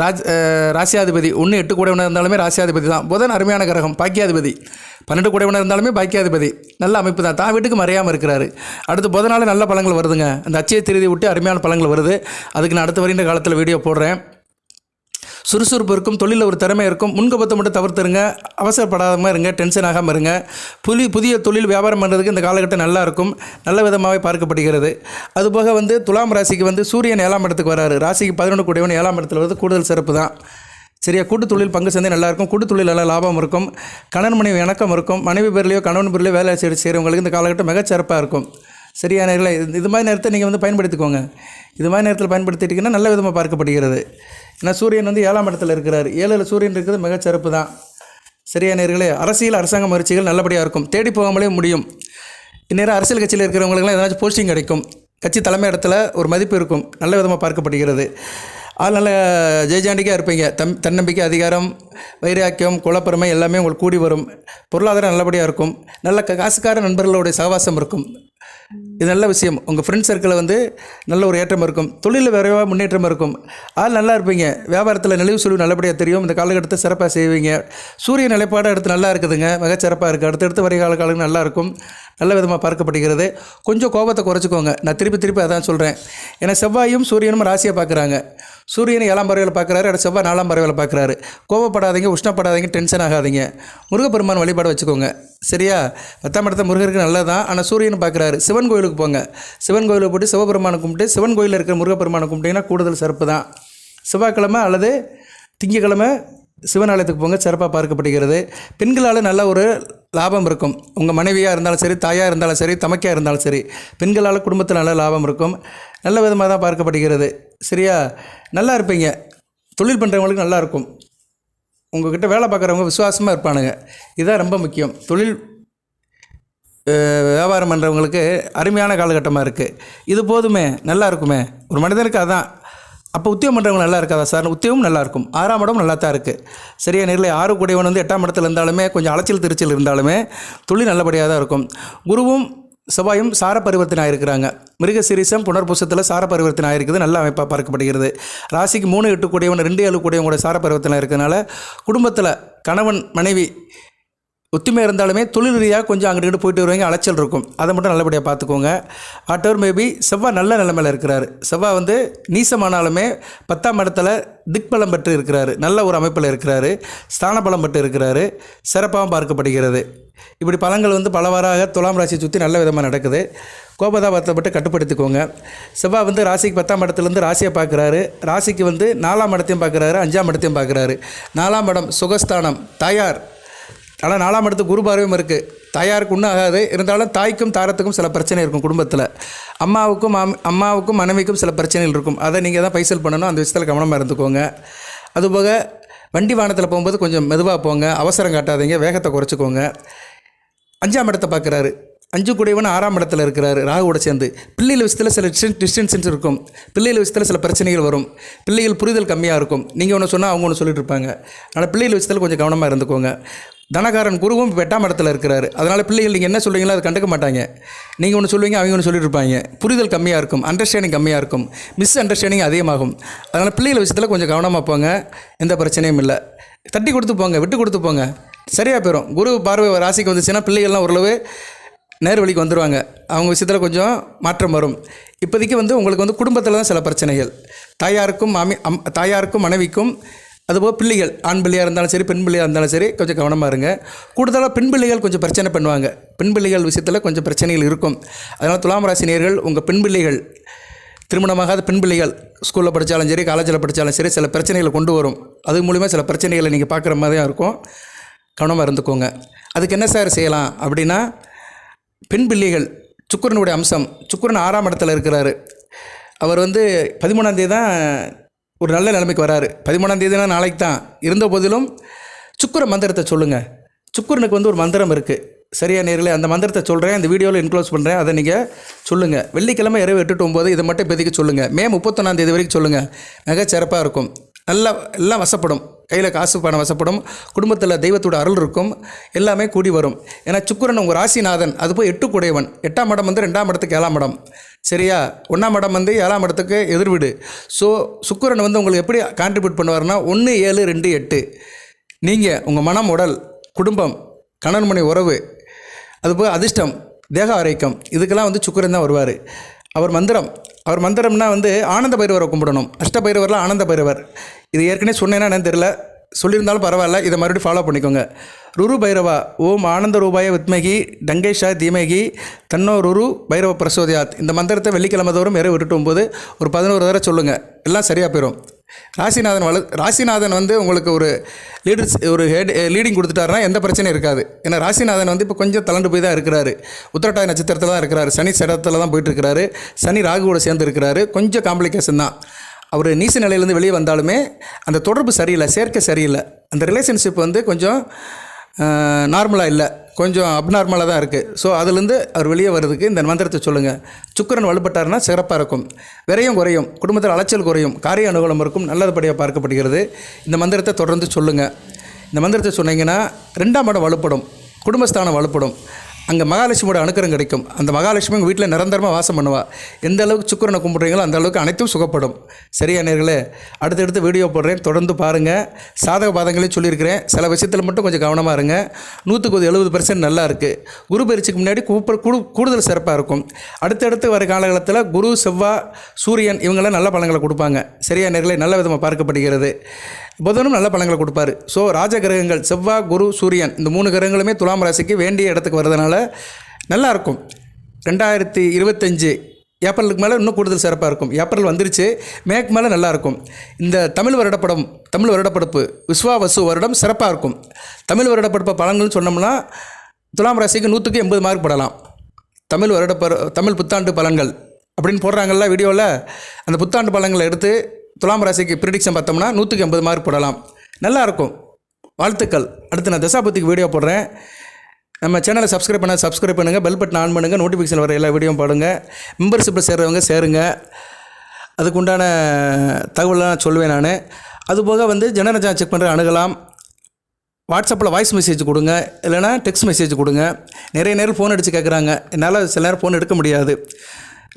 ராசியாதிபதி. 1-8 கூடையவனாக இருந்தாலுமே ராசியாதிபதி தான். புதன் அருமையான கிரகம், பாக்கியாதிபதி. 12 கூடையவனாக இருந்தாலுமே பாக்கியாதிபதி. நல்ல அமைப்பு தான். தான் வீட்டுக்கு மறையாமல் இருக்கிறாரு. அடுத்து புதனால நல்ல பலன்கள் வருதுங்க. அந்த அச்சய திருதி விட்டு அருமையான பலன்கள் வருது. அதுக்கு நான் அடுத்து வருகின்ற காலத்தில் வீடியோ போடுறேன். சுறுசுறுப்பு இருக்கும். தொழிலில் ஒரு திறமை இருக்கும். முன்கோபத்தை மட்டும் தவிர்த்துருங்க. அவசரப்படாமல் இருங்க. டென்ஷன் ஆகாமல் இருங்க. புதிய தொழில் வியாபாரம் பண்ணுறதுக்கு இந்த காலகட்டம் நல்லா இருக்கும். நல்ல விதமாகவே பார்க்கப்படுகிறது. அதுபோக துலாம் ராசிக்கு சூரியன் 7ஆம் இடத்துக்கு வராரு. ராசிக்கு 11 கூடியவன் 7ஆம் இடத்துல கூடுதல் சிறப்பு தான். சரியா? கூட்டு தொழில் பங்கு சந்தை நல்லாயிருக்கும். கூட்டு தொழில் நல்லா லாபம் இருக்கும். கணவன் மனைவி இணக்கம் இருக்கும். மனைவி பேர்லையோ கணவன் பேர்லையோ வேலை செய்கிறவங்களுக்கு இந்த காலகட்டம் மிகச்சிறப்பாக இருக்கும். சரியான நேரத்தில் இது மாதிரி நேரத்தை நீங்கள் பயன்படுத்திக்கோங்க. இது மாதிரி நேரத்தில் பயன்படுத்திட்டிங்கன்னா நல்ல விதமாக பார்க்கப்படுகிறது. ஏன்னா சூரியன் 7ஆம் இடத்துல இருக்கிறார். 7ல் சூரியன் இருக்கிறது மிகச்சிறப்பு தான். சரியான நேர்களே? அரசியல் அரசாங்க முயற்சிகள் நல்லபடியாக இருக்கும். தேடி போகாமலே முடியும். இந்நேரம் அரசியல் கட்சியில் இருக்கிறவங்களுக்குலாம் ஏதாச்சும் போஸ்டிங் கிடைக்கும். கட்சி தலைமை இடத்துல ஒரு மதிப்பு இருக்கும். நல்ல விதமாக பார்க்கப்படுகிறது. நல்ல ஜெயஜாண்டிக்காக இருப்பீங்க. தன்னம்பிக்கை, அதிகாரம், வைராக்கியம், குலப்பெருமை எல்லாமே உங்களுக்கு கூடி வரும். பொருளாதாரம் நல்லபடியாக இருக்கும். நல்ல காசுக்கார நண்பர்களுடைய சகவாசம் இருக்கும். இது நல்ல விஷயம். உங்கள் ஃப்ரெண்ட்ஸ் சர்க்கிளில் நல்ல ஒரு ஏற்றம் இருக்கும். தொழிலில் விரைவாக முன்னேற்றம் இருக்கும். நல்லா இருப்பீங்க. வியாபாரத்தில் நெளிவு சுழிவு நல்லபடியாக தெரியும். இந்த காலகட்டத்தை சிறப்பாக செய்வீங்க. சூரிய நிலைப்பாடு அடுத்து நல்லா இருக்குதுங்க. மிகச்சிறப்பாக இருக்குது. அடுத்தடுத்து வரை காலங்கள் நல்லா இருக்கும். நல்ல விதமாக பார்க்கப்படுகிறது. கொஞ்சம் கோபத்தை குறைச்சிக்கோங்க. நான் திருப்பி அதான் சொல்கிறேன். ஏன்னா செவ்வாயும் சூரியனும் ராசியை பார்க்குறாங்க. சூரியன் 7ஆம் பறவையில் பார்க்குறாரு. அடுத்த செவ்வாய் 4ஆம் பறவையில் பார்க்குறாரு. கோபப்படாதீங்க, உஷ்ணப்படாதீங்க, டென்ஷன் ஆகாதீங்க. முருகப்பெருமான் வழிபாடு வச்சுக்கோங்க. சரியா? 10ஆம் இடத்த முருகருக்கு நல்லது தான். ஆனால் சூரியன் பார்க்குறாரு. சிவன் கோயிலுக்கு போங்க. சிவன் கோயிலுக்கு போய்ட்டு சிவபெருமானை கும்பிட்டு சிவன் கோயிலில் இருக்கிற முருகப்பெருமானை கும்பிட்டிங்கன்னா கூடுதல் சிறப்பு தான். செவ்வாய்க்கிழமை அல்லது திங்கக்கிழமை சிவன் ஆலயத்துக்கு போங்க. சிறப்பாக பார்க்கப்படுகிறது. பெண்களால் நல்ல ஒரு லாபம் இருக்கும். உங்கள் மனைவியாக இருந்தாலும் சரி, தாயாக இருந்தாலும் சரி, தமக்கையாக இருந்தாலும் சரி, பெண்களால் குடும்பத்தில் நல்ல லாபம் இருக்கும். நல்ல விதமாக தான் பார்க்கப்படுகிறது. சரியா? நல்லா இருப்பீங்க. தொழில் பண்ணுறவங்களுக்கு நல்லா இருக்கும். உங்கள்கிட்ட வேலை பார்க்குறவங்க விசுவாசமாக இருப்பானுங்க. இதுதான் ரொம்ப முக்கியம். தொழில் வியாபாரம் பண்ணுறவங்களுக்கு அருமையான காலகட்டமாக இருக்குது. இது போதுமே, நல்லா இருக்குமே. ஒரு மனிதனுக்கு அதான். அப்போ உத்தியோகம் பண்ணுறவங்க நல்லா இருக்காதா சார்? உத்தியோகம் நல்லாயிருக்கும். 6ஆம் இடம் நல்லா தான் இருக்குது. சரியா நேரில் 6 கூடியவன் 8ஆம் இடத்துல இருந்தாலுமே கொஞ்சம் அலைச்சல் திருச்சல் இருந்தாலுமே தொழில் நல்லபடியாக தான் இருக்கும். குருவும் செவ்வாயும் சார பரிவர்த்தனை ஆகிருக்கிறாங்க. மிருகசீரிசம் புனர்பூசத்தில் சார பரிவர்த்தனை ஆகிருக்குது. நல்ல அமைப்பாக பார்க்கப்படுகிறது. ராசிக்கு 3-8 கூடியவன் 2-7 கூடியவன் கூட சார பரிவர்த்தனை இருக்கிறதுனால குடும்பத்தில் கணவன் மனைவி ஒத்துமையாக இருந்தாலுமே தொழில் ரீதியாக கொஞ்சம் அங்கிட்டு போயிட்டு வருவாங்க. அலைச்சல் இருக்கும். அதை மட்டும் நல்லபடியாக பார்த்துக்கோங்க. வாட்டவர் மேபி செவ்வாய் நல்ல நிலைமையில் இருக்கிறார். செவ்வாய் நீசமானாலுமே 10ஆம் இடத்துல திக்பலம் பெற்று இருக்கிறாரு. நல்ல ஒரு அமைப்பில் இருக்கிறாரு. ஸ்தான பலம் பெற்று இருக்கிறாரு. சிறப்பாகவும் பார்க்கப்படுகிறது. இப்படி பலன்கள் பலவாறாக துலாம் ராசியை சுற்றி நல்ல விதமாக நடக்குது. கோபதாபத்தை கட்டுப்படுத்திக்கோங்க. செவ்வாய் ராசிக்கு 10ஆம் இடத்துலேருந்து ராசியை பார்க்குறாரு. ராசிக்கு 4ஆம் இடத்தையும் பார்க்குறாரு, 5ஆம் இடத்தையும் பார்க்குறாரு. 4ஆம் இடம் சுகஸ்தானம், தாயார். ஆனால் 4ஆம் இடத்துக்கு குரு பார்வையும் இருக்குது. தாயாருக்கு ஒன்றும் ஆகாது. இருந்தாலும் தாய்க்கும் தாரத்துக்கும் சில பிரச்சனை இருக்கும். குடும்பத்தில் அம்மாவுக்கும் மனைவிக்கும் சில பிரச்சனைகள் இருக்கும். அதை நீங்கள் தான் பைசல் பண்ணணும். அந்த விஷயத்தில் கவனமாக இருந்துக்கோங்க. அதுபோக வண்டி வாகனத்தில் போகும்போது கொஞ்சம் மெதுவாக போங்க. அவசரம் காட்டாதீங்க. வேகத்தை குறைச்சிக்கோங்க. 5ஆம் இடத்தை பார்க்குறாரு. 5 கூடியவன் 6ஆம் இடத்துல இருக்கிறாரு ராகுவோட சேர்ந்து. பிள்ளைகள் விஷயத்தில் சில டிஸ்டன்ஸ் இருக்கும். பிள்ளைகள் விஷயத்தில் சில பிரச்சனைகள் வரும். பிள்ளைகள் புரிதல் கம்மியாக இருக்கும். நீங்கள் ஒன்று சொன்னால் அவங்க ஒன்று சொல்லிட்டு இருப்பாங்க. அதனால் பிள்ளைகள் விஷயத்தில் கொஞ்சம் கவனமாக இருந்துக்கோங்க. தனகாரன் குருவும் 8ஆம் இடத்துல இருக்கிறாரு. அதனால் பிள்ளைகள் நீங்கள் என்ன சொல்கிறீங்களோ அதை கண்டுக்க மாட்டாங்க. நீங்கள் ஒன்று சொல்லுவீங்க, அவங்க ஒன்று சொல்லிட்டு இருப்பாங்க. புரிதல் கம்மியாக இருக்கும், அண்டர்ஸ்டாண்டிங் கம்மியாக இருக்கும், மிஸ் அண்டர்ஸ்டாண்டிங் அதிகமாகும். அதனால் பிள்ளைகள் விஷயத்தில் கொஞ்சம் கவனமாக போங்க. எந்த பிரச்சனையும் இல்லை. தட்டி கொடுத்து போங்க, விட்டு கொடுத்து போங்க, சரியாக போயிடும். குரு பார்வை ராசிக்கு வந்துச்சுன்னா பிள்ளைகள்லாம் ஓரளவு நேர்வழிக்கு வந்துடுவாங்க. அவங்க விஷயத்தில் கொஞ்சம் மாற்றம் வரும். இப்போதைக்கு உங்களுக்கு குடும்பத்தில் தான் சில பிரச்சனைகள். தாயாருக்கும் மனைவிக்கும், அதுபோல் பிள்ளைகள், ஆண் பிள்ளையாக இருந்தாலும் சரி, பெண் பிள்ளையாக இருந்தாலும் சரி, கொஞ்சம் கவனமாக இருங்க. கூடுதலாக பெண் பிள்ளைகள் கொஞ்சம் பிரச்சனை பண்ணுவாங்க. பெண் பிள்ளைகள் விஷயத்தில் கொஞ்சம் பிரச்சனைகள் இருக்கும். அதனால் துலாம் ராசி நேயர்கள், உங்கள் பெண் பிள்ளைகள், திருமணமாகாத பெண் பிள்ளைகள் ஸ்கூலில் படித்தாலும் சரி, காலேஜில் படித்தாலும் சரி, சில பிரச்சனைகளை கொண்டு வரும். அது மூலிமா சில பிரச்சனைகளை நீங்கள் பார்க்குற மாதிரி தான் இருக்கும். கவனமாக இருந்துக்கோங்க. அதுக்கு என்ன சார் செய்யலாம் அப்படின்னா, பெண் பிள்ளைகள், சுக்கிரனுடைய அம்சம், சுக்கிரன் 6ஆம் இடத்துல இருக்கிறாரு. அவர் 13ஆம் தேதி தான் ஒரு நல்ல நிலைமைக்கு வராரு. 13ஆம் தேதினா நாளைக்கு தான். இருந்த போதிலும் சுக்கிர மந்திரத்தை சொல்லுங்கள். சுக்கிரனுக்கு ஒரு மந்திரம் இருக்குது. சரியா நேர்களே, அந்த மந்திரத்தை சொல்கிறேன், இந்த வீடியோவில் இன்க்ளோஸ் பண்ணுறேன். அதை நீங்கள் சொல்லுங்கள். வெள்ளிக்கிழமை இரவு 8 to 9 இதை மட்டும் இப்போதைக்கு சொல்லுங்கள். மே 31ஆம் தேதி வரைக்கும் சொல்லுங்கள். மிக சிறப்பாக இருக்கும். நல்லா எல்லாம் வசப்படும். கையில் காசு பணம் வசப்படும். குடும்பத்தில் தெய்வத்தோட அருள் இருக்கும். எல்லாமே கூடி வரும். ஏன்னா சுக்கிரன் உங்கள் ராசிநாதன். அது போய் 8 கூடையவன். 8ஆம் இடம் 2ஆம் இடத்துக்கு 7ஆம் இடம். சரியா? 1ஆம் இடம் 7ஆம் இடத்துக்கு எதிர்வீடு. ஸோ சுக்கிரன் உங்களுக்கு எப்படி கான்ட்ரிபியூட் பண்ணுவார்னா 1, 7, 2, 8. நீங்கள் உங்கள் மனம், உடல், குடும்பம், கணவன் மனைவி உறவு, அதுபோல் அதிர்ஷ்டம், தேக ஆரோக்கியம், இதுக்கெல்லாம் சுக்கிரன் தான் வருவார். அவர் மந்திரம்னா ஆனந்த பைரவரை கும்பிடணும். அஷ்ட பைரவரில் ஆனந்த பைரவர். இது ஏற்கனவே சொன்னேன்னா என்னன்னு தெரியல, சொல்லியிருந்தாலும் பரவாயில்ல, இதை மறுபடியும் ஃபாலோ பண்ணிக்கோங்க. ருரு பைரவா ஓம் ஆனந்த ரூபாய வித்மகி டங்கேஷா தீமகி தன்னோ ருரு பைரவ பிரசோதியாத். இந்த மந்திரத்தை வெள்ளிக்கிழமை தோறும் இரவு 8 to 9 ஒரு 11 தடவை சொல்லுங்கள். எல்லாம் சரியாக போயிடும். ராசிநாதன் உங்களுக்கு ஒரு லீடிங் கொடுத்துட்டாருன்னா எந்த பிரச்சனையும் இருக்காது. ஏன்னா ராசிநாதன் இப்போ கொஞ்சம் தளர்ந்து போய் தான் இருக்கிறாரு. உத்திரட்டாதி நட்சத்திரத்தில் தான் இருக்கிறாரு. சனி சடத்தில் தான் போயிட்டு இருக்கிறாரு. சனி ராகுவோட சேர்ந்து இருக்கிறாரு. கொஞ்சம் காம்ப்ளிகேஷன் தான். அவர் நீச நிலையிலேருந்து வெளியே வந்தாலுமே அந்த தொடர்பு சரியில்லை, சேர்க்கை சரியில்லை. அந்த ரிலேஷன்ஷிப் கொஞ்சம் நார்மலாக இல்லை, கொஞ்சம் அப்நார்மலாக தான் இருக்குது. ஸோ அதுலேருந்து அவர் வெளியே வர்றதுக்கு இந்த மந்திரத்தை சொல்லுங்கள். சுக்கிரன் வலுப்பட்டார்னா சிறப்பாக இருக்கும். விரையும் குறையும், குடும்பத்தில் அலைச்சல் குறையும், காரிய அனுகூலம் இருக்கும், நல்லதுபடியாக பார்க்கப்படுகிறது. இந்த மந்திரத்தை தொடர்ந்து சொல்லுங்கள். இந்த மந்திரத்தை சொன்னீங்கன்னா 2ஆம் இடம் வலுப்படும், குடும்பஸ்தானம் வலுப்படும். அங்கே மகாலட்சுமியோட அனுக்கிரம் கிடைக்கும். அந்த மகாலட்சுமி உங்கள் வீட்டில் நிரந்தரமாக வாசம் பண்ணுவாள். எந்த அளவுக்கு சுக்கிரனை கும்பிட்றீங்களோ அந்த அளவுக்கு அனைத்தும் சுகப்படும். சரியா நேர்களே? அடுத்தடுத்து வீடியோ போடுறேன், தொடர்ந்து பாருங்கள். சாதக பாதங்களையும் சொல்லியிருக்கிறேன். சில விஷயத்தில் மட்டும் கொஞ்சம் கவனமாக இருங்க. 170% நல்லா இருக்குது. குரு பயிற்சிக்கு முன்னாடி கூடுதல் சிறப்பாக இருக்கும். அடுத்தடுத்து வர காலகட்டத்தில் குரு, செவ்வாய், சூரியன் இவங்களாம் நல்ல பலன்களை கொடுப்பாங்க. சரியா நேர்களே? நல்ல விதமாக பார்க்கப்படுகிறது. புதனும் நல்ல பலன்களை கொடுப்பாரு. ஸோ ராஜ கிரகங்கள் செவ்வாய், குரு, சூரியன் இந்த 3 கிரகங்களுமே துலாம் ராசிக்கு வேண்டிய இடத்துக்கு வரதுனால நல்லாயிருக்கும். 2025 ஏப்ரலுக்கு மேலே இன்னும் கூடுதல் சிறப்பாக இருக்கும். ஏப்ரல் வந்துருச்சு, மேற்கு மேலே நல்லாயிருக்கும். இந்த தமிழ் வருடப்படுப்பு விஸ்வாவசு வருடம் சிறப்பாக இருக்கும். தமிழ் வருடப்படுப்பு பலன்கள்னு சொன்னோம்னா துலாம் ராசிக்கு 100க்கு 80 மார்க் போடலாம். தமிழ் புத்தாண்டு பலன்கள் அப்படின்னு போடுறாங்கல்ல வீடியோவில், அந்த புத்தாண்டு பலன்களை எடுத்து துலாம் ராசிக்கு ப்ரிடிக்ஷன் பார்த்தோம்னா 100க்கு 80 மார்க் போடலாம். நல்லாயிருக்கும். வாழ்த்துக்கள். அடுத்து நான் தசாபதிக்கு வீடியோ போடுறேன். நம்ம சேனலை சப்ஸ்கிரைப் பண்ணுங்கள். பெல் பட்டன் ஆன் பண்ணுங்கள். நோட்டிஃபிகேஷன் வர எல்லா வீடியோவும் பாருங்கள். மெம்பர்ஷிப்பில் சேர்றவங்க சேருங்க. அதுக்குண்டான தகவலாம் சொல்லுவேன் நான். அதுபோக ஜனரஞ்சா செக் பண்ணுற அணுகலாம். வாட்ஸ்அப்பில் வாய்ஸ் மெசேஜ் கொடுங்க, இல்லைனா டெக்ஸ்ட் மெசேஜ் கொடுங்க. நிறைய நேரம் ஃபோன் அடித்து கேட்குறாங்க. என்னால் சில நேரம் ஃபோன் எடுக்க முடியாது.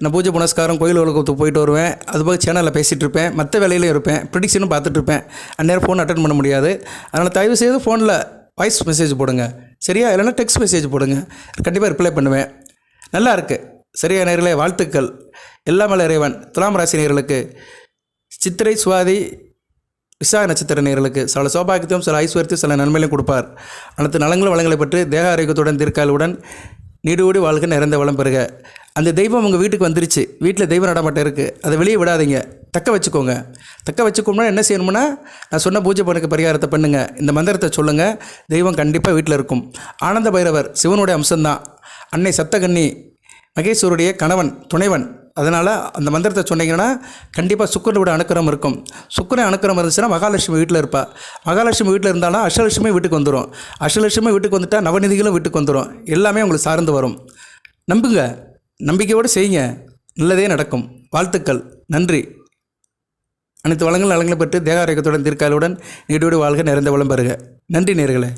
நான் பூஜை புனஸ்காரம் கோயில் உலகத்துக்கு போயிட்டு வருவேன். அதுபோக சேனலில் பேசிகிட்டு இருப்பேன், மற்ற வேலையிலையும் இருப்பேன், ப்ரிடிக்ஷனும் பார்த்துட்டு இருப்பேன். அந்நேரம் ஃபோன் அட்டன் பண்ண முடியாது. அதனால் தயவு செய்து ஃபோனில் வாய்ஸ் மெசேஜ் போடுங்க. சரியா? இல்லைனா டெக்ஸ்ட் மெசேஜ் போடுங்க. கண்டிப்பாக ரிப்ளை பண்ணுவேன். நல்லா இருக்குது. சரியா நேர்களே? வாழ்த்துக்கள். எல்லாம் வல்ல இறைவன் துலாம் ராசி நேயர்களுக்கு, சித்திரை, சுவாதி, விசாக நட்சத்திர நேயர்களுக்கு சில சௌபாகியத்தையும் சில ஐஸ்வர்யத்தையும் சில நன்மையிலையும் கொடுப்பார். அனைத்து நலங்களும் வளங்களை பற்றி தேக ஆரோக்கியத்துடன் தீர்க்காலுடன் நீடுகூடி வாழ்க்கை நிறைந்த வளம் பெறுக. அந்த தெய்வம் உங்கள் வீட்டுக்கு வந்துருச்சு. வீட்டில் தெய்வ நடமாட்டம் இருக்குது. அதை வெளியே விடாதீங்க. தக்க வச்சுக்கோம்னா என்ன செய்யணும்னா, நான் சொன்ன பூஜை பண்ணுக்கு பரிகாரத்தை பண்ணுங்கள். இந்த மந்திரத்தை சொல்லுங்கள். தெய்வம் கண்டிப்பாக வீட்டில் இருக்கும். ஆனந்த பைரவர் சிவனுடைய அம்சம்தான். அன்னை சப்தகன்னி மகேஸ்வருடைய கணவன், துணைவன். அதனால் அந்த மந்திரத்தை சொன்னீங்கன்னா கண்டிப்பாக சுக்கிரனோட அனுக்கிரம் இருக்கும். சுக்கிரன் அனுக்கிரம் இருந்துச்சுன்னா மகாலட்சுமி வீட்டில் இருப்பாள். மகாலட்சுமி வீட்டில் இருந்தாலும் அஷ்டலட்சுமி வீட்டுக்கு வந்துடும். அஷ்டலட்சுமி வீட்டுக்கு வந்துட்டால் நவநிதிகளும் வீட்டுக்கு வந்துடும். எல்லாமே உங்களுக்கு சார்ந்து வரும். நம்புங்க, நம்பிக்கையோடு செய்யுங்க, நல்லதே நடக்கும். வாழ்த்துக்கள், நன்றி. அனைத்து வளங்கள் நலங்களை பெற்று தேக ஆரோக்கியத்துடன் தீர்க்காலுடன் நீடோடு வாழ்க, நிறைந்த வளம் பெறுக. நன்றி நேயர்களே.